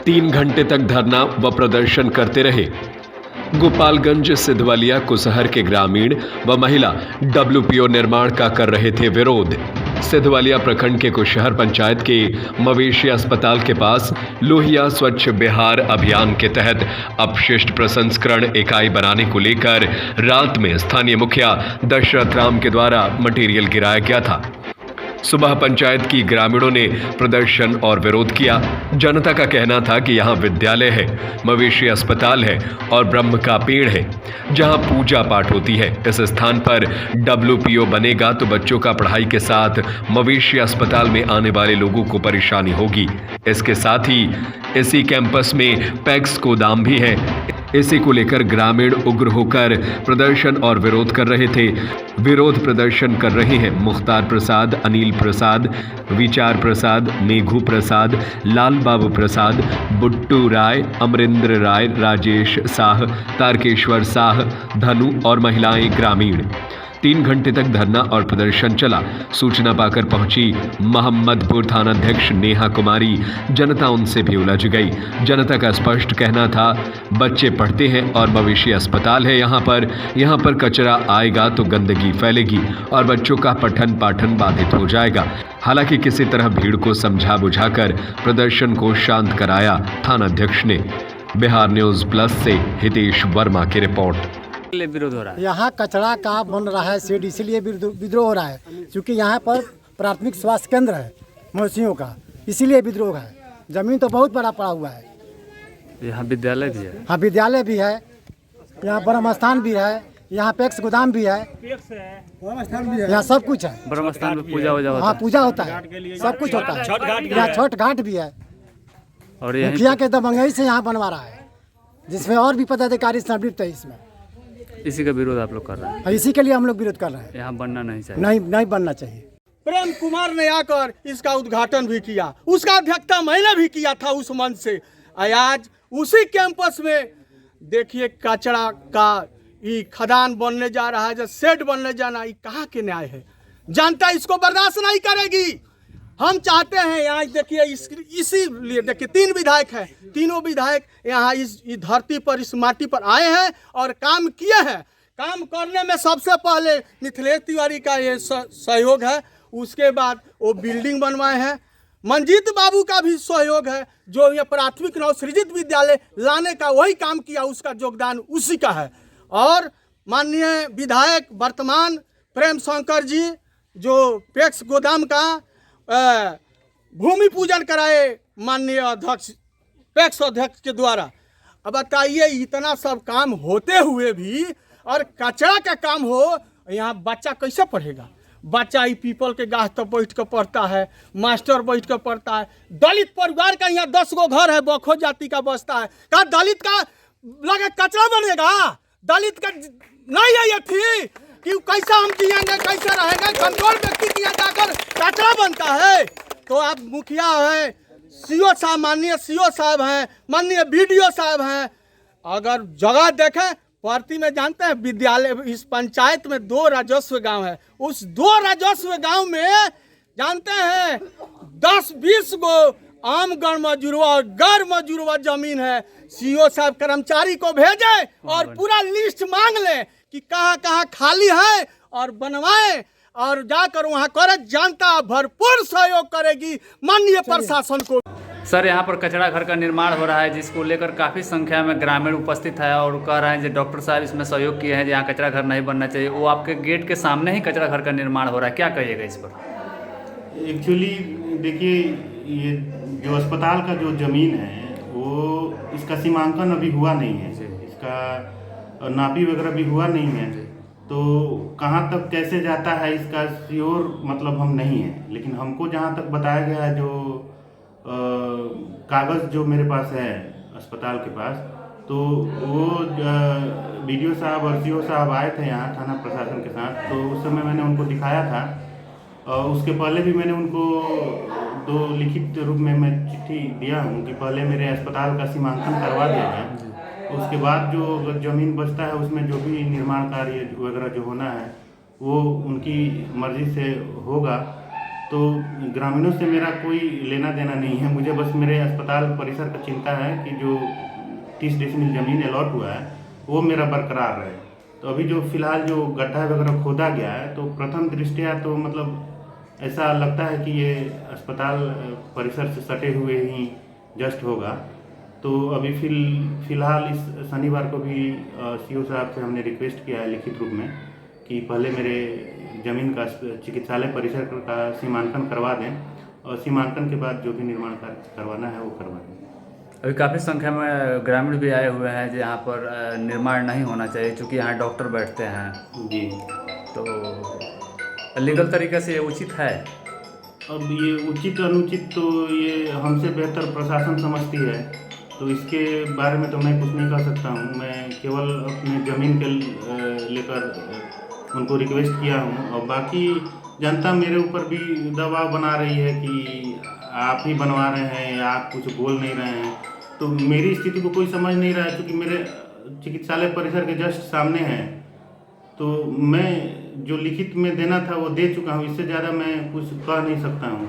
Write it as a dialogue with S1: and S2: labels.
S1: 3 घंटे तक धरना व प्रदर्शन करते रहे। गोपालगंज सिधवलिया कुसहर के ग्रामीण व महिला डब्ल्यूपीओ निर्माण का कर रहे थे विरोध। सिधवलिया प्रखंड के कुशहर पंचायत के मवेशी अस्पताल के पास लोहिया स्वच्छ बिहार अभियान के तहत अपशिष्ट प्रसंस्करण इकाई बनाने को लेकर रात में स्थानीय मुखिया दशरथ राम के द्वारा मटेरियल गिराया गया था। सुबह पंचायत की ग्रामीणों ने प्रदर्शन और विरोध किया। जनता का कहना था कि यहाँ विद्यालय है, मवेशी अस्पताल है और ब्रह्म का पेड़ है जहाँ पूजा पाठ होती है। इस स्थान पर डब्ल्यूपीओ बनेगा तो बच्चों का पढ़ाई के साथ मवेशी अस्पताल में आने वाले लोगों को परेशानी होगी। इसके साथ ही इसी कैंपस में पैक्स गोदाम भी है। इसी को लेकर ग्रामीण उग्र होकर प्रदर्शन और विरोध कर रहे थे। विरोध प्रदर्शन कर रहे हैं मुख्तार प्रसाद, अनिल प्रसाद, विचार प्रसाद, मेघू प्रसाद, लाल बाबू प्रसाद, बुट्टू राय, अमरिंद्र राय, राजेश साह, तारकेश्वर साह, धनु और महिलाएं ग्रामीण। 3 घंटे तक धरना और प्रदर्शन चला। सूचना पाकर पहुंची मोहम्मदपुर थानाध्यक्ष नेहा कुमारी। जनता उनसे भी उलझ गई। जनता का स्पष्ट कहना था, बच्चे पढ़ते हैं और मवेशी अस्पताल है यहाँ पर कचरा आएगा तो गंदगी फैलेगी और बच्चों का पठन पाठन बाधित हो जाएगा। हालांकि किसी तरह भीड़ को समझा बुझाकर प्रदर्शन को शांत कराया थानाध्यक्ष ने। बिहार न्यूज प्लस से हितेश वर्मा की रिपोर्ट।
S2: विरोध हो रहा है,
S3: यहाँ कचरा का बन रहा है शेड, इसीलिए विद्रोह हो रहा है। क्योंकि यहाँ पर प्राथमिक स्वास्थ्य केंद्र है मवेशियों का, इसीलिए विद्रोह है। जमीन तो बहुत बड़ा पड़ा हुआ है।
S2: यहाँ विद्यालय भी है।
S3: हाँ, विद्यालय भी है, यहाँ ब्रह्म स्थान भी है, यहाँ पैक्स गोदाम भी है, यहाँ सब कुछ है।
S2: ब्रह्म स्थान में पूजा होता है।
S3: हाँ, पूजा होता है, सब कुछ होता है। यहाँ छठ घाट भी है
S2: और
S3: मुखिया के दबंगई से यहाँ बनवा रहा है, जिसमें और भी पदाधिकारी संलिप्त है इसमें।
S2: इसी का विरोध आप लोग कर रहे हैं?
S3: इसी के लिए हम लोग विरोध कर रहे हैं।
S2: यहाँ बनना नहीं चाहिए।
S3: नहीं बनना चाहिए।
S4: प्रेम कुमार ने आकर इसका उद्घाटन भी किया, उसका अध्यक्षता मैंने भी किया था उस मंच से। आज उसी कैंपस में देखिए कचरा का ये खदान बनने जा रहा है, जो शेड बनने जाना, ये कहाँ के न्याय है? जनता इसको बर्दाश्त नहीं करेगी। हम चाहते हैं यहाँ देखिए इसीलिए देखिए 3 विधायक हैं, तीनों विधायक यहाँ इस धरती पर, इस माटी पर आए हैं और काम किए हैं। काम करने में सबसे पहले मिथिलेश तिवारी का ये सहयोग है। उसके बाद वो बिल्डिंग बनवाए हैं। मंजीत बाबू का भी सहयोग है, जो ये प्राथमिक नवसृजित विद्यालय लाने का वही काम किया, उसका योगदान उसी का है। और माननीय विधायक वर्तमान प्रेम शंकर जी, जो पैक्स गोदाम का भूमि पूजन कराए माननीय अध्यक्ष, पैक्स अध्यक्ष के द्वारा। अब बताइए, इतना सब काम होते हुए भी और कचरा का काम हो, यहाँ बच्चा कैसे पढ़ेगा? बच्चा ही पीपल के गाछ तक बैठ कर पढ़ता है, मास्टर बैठ कर पढ़ता है। दलित परिवार का यहाँ 10 गो घर है, बखो जाति का बसता है। क्या दलित का लगे कचरा बनेगा? दलित का नहीं है ये थी कि कैसा हम जिएंगे, कैसे रहेगा? कमजोर व्यक्ति की यहाँ जाकर कचरा बनता है। तो आप मुखिया हैं, सीओ साहब, माननीय सीओ साहब हैं, माननीय बीडीओ साहब हैं, अगर जगह देखें भर्ती में, जानते हैं विद्यालय इस पंचायत में 2 राजस्व गांव है। उस 2 राजस्व गांव में जानते हैं 10-20 गो आम गण मजूरवा और गैर मजूरवा जमीन है। सीओ साहब कर्मचारी को भेजे और पूरा लिस्ट मांग ले कि कहाँ कहाँ खाली है और बनवाए, और जाकर वहाँ करे। जनता भरपूर सहयोग करेगी माननीय प्रशासन को।
S2: सर, यहाँ पर कचरा घर का निर्माण हो रहा है, जिसको लेकर काफ़ी संख्या में ग्रामीण उपस्थित है और कह रहे हैं कि डॉक्टर साहब इसमें सहयोग किए हैं, जहाँ कचरा घर नहीं बनना चाहिए। वो आपके गेट के सामने ही कचरा घर का निर्माण हो रहा है, क्या कहिएगा इस पर?
S5: एक्चुअली देखिए, ये जो अस्पताल का जो ज़मीन है वो इसका सीमांकन अभी हुआ नहीं है, इसका नापी वगैरह भी हुआ नहीं है। तो कहाँ तक कैसे जाता है इसका श्योर मतलब हम नहीं है। लेकिन हमको जहाँ तक बताया गया है, जो कागज़ जो मेरे पास है अस्पताल के पास, तो वो बीडीओ साहब और सीओ साहब आए थे यहाँ थाना प्रशासन के साथ। तो उस समय मैंने उनको दिखाया था, और उसके पहले भी मैंने उनको 2 लिखित रूप में मैं चिट्ठी दिया हूँ कि पहले मेरे अस्पताल का सीमांकन करवा दिया जाए, उसके बाद जो ज़मीन बचता है उसमें जो भी निर्माण कार्य वगैरह जो होना है वो उनकी मर्ज़ी से होगा। तो ग्रामीणों से मेरा कोई लेना देना नहीं है। मुझे बस मेरे अस्पताल परिसर का चिंता है कि जो 30 डेसिमल ज़मीन अलॉट हुआ है वो मेरा बरकरार रहे। तो अभी जो फ़िलहाल जो गड्ढा वगैरह खोदा गया है, तो प्रथम दृष्टया तो मतलब ऐसा लगता है कि ये अस्पताल परिसर से सटे हुए ही जस्ट होगा। तो अभी फ़िलहाल इस शनिवार को भी सीओ साहब से हमने रिक्वेस्ट किया है लिखित रूप में कि पहले मेरे ज़मीन का चिकित्सालय परिसर का सीमांकन करवा दें और सीमांकन के बाद जो भी निर्माण कार्य करवाना है वो करवा दें।
S2: अभी काफ़ी संख्या में ग्रामीण भी आए हुए हैं जहाँ पर निर्माण नहीं होना चाहिए, क्योंकि यहाँ डॉक्टर बैठते हैं।
S5: जी,
S2: तो लीगल तरीके से ये उचित है?
S5: अब ये उचित अनुचित तो ये हमसे बेहतर प्रशासन समझती है, तो इसके बारे में तो मैं कुछ नहीं कर सकता हूँ। मैं केवल अपने ज़मीन के लेकर उनको रिक्वेस्ट किया हूँ, और बाकी जनता मेरे ऊपर भी दबाव बना रही है कि आप ही बनवा रहे हैं या आप कुछ बोल नहीं रहे हैं। तो मेरी स्थिति को कोई समझ नहीं रहा है, क्योंकि मेरे चिकित्सालय परिसर के जस्ट सामने है। तो मैं जो लिखित में देना था वो दे चुका हूँ, इससे ज़्यादा मैं कुछ कह नहीं सकता हूँ।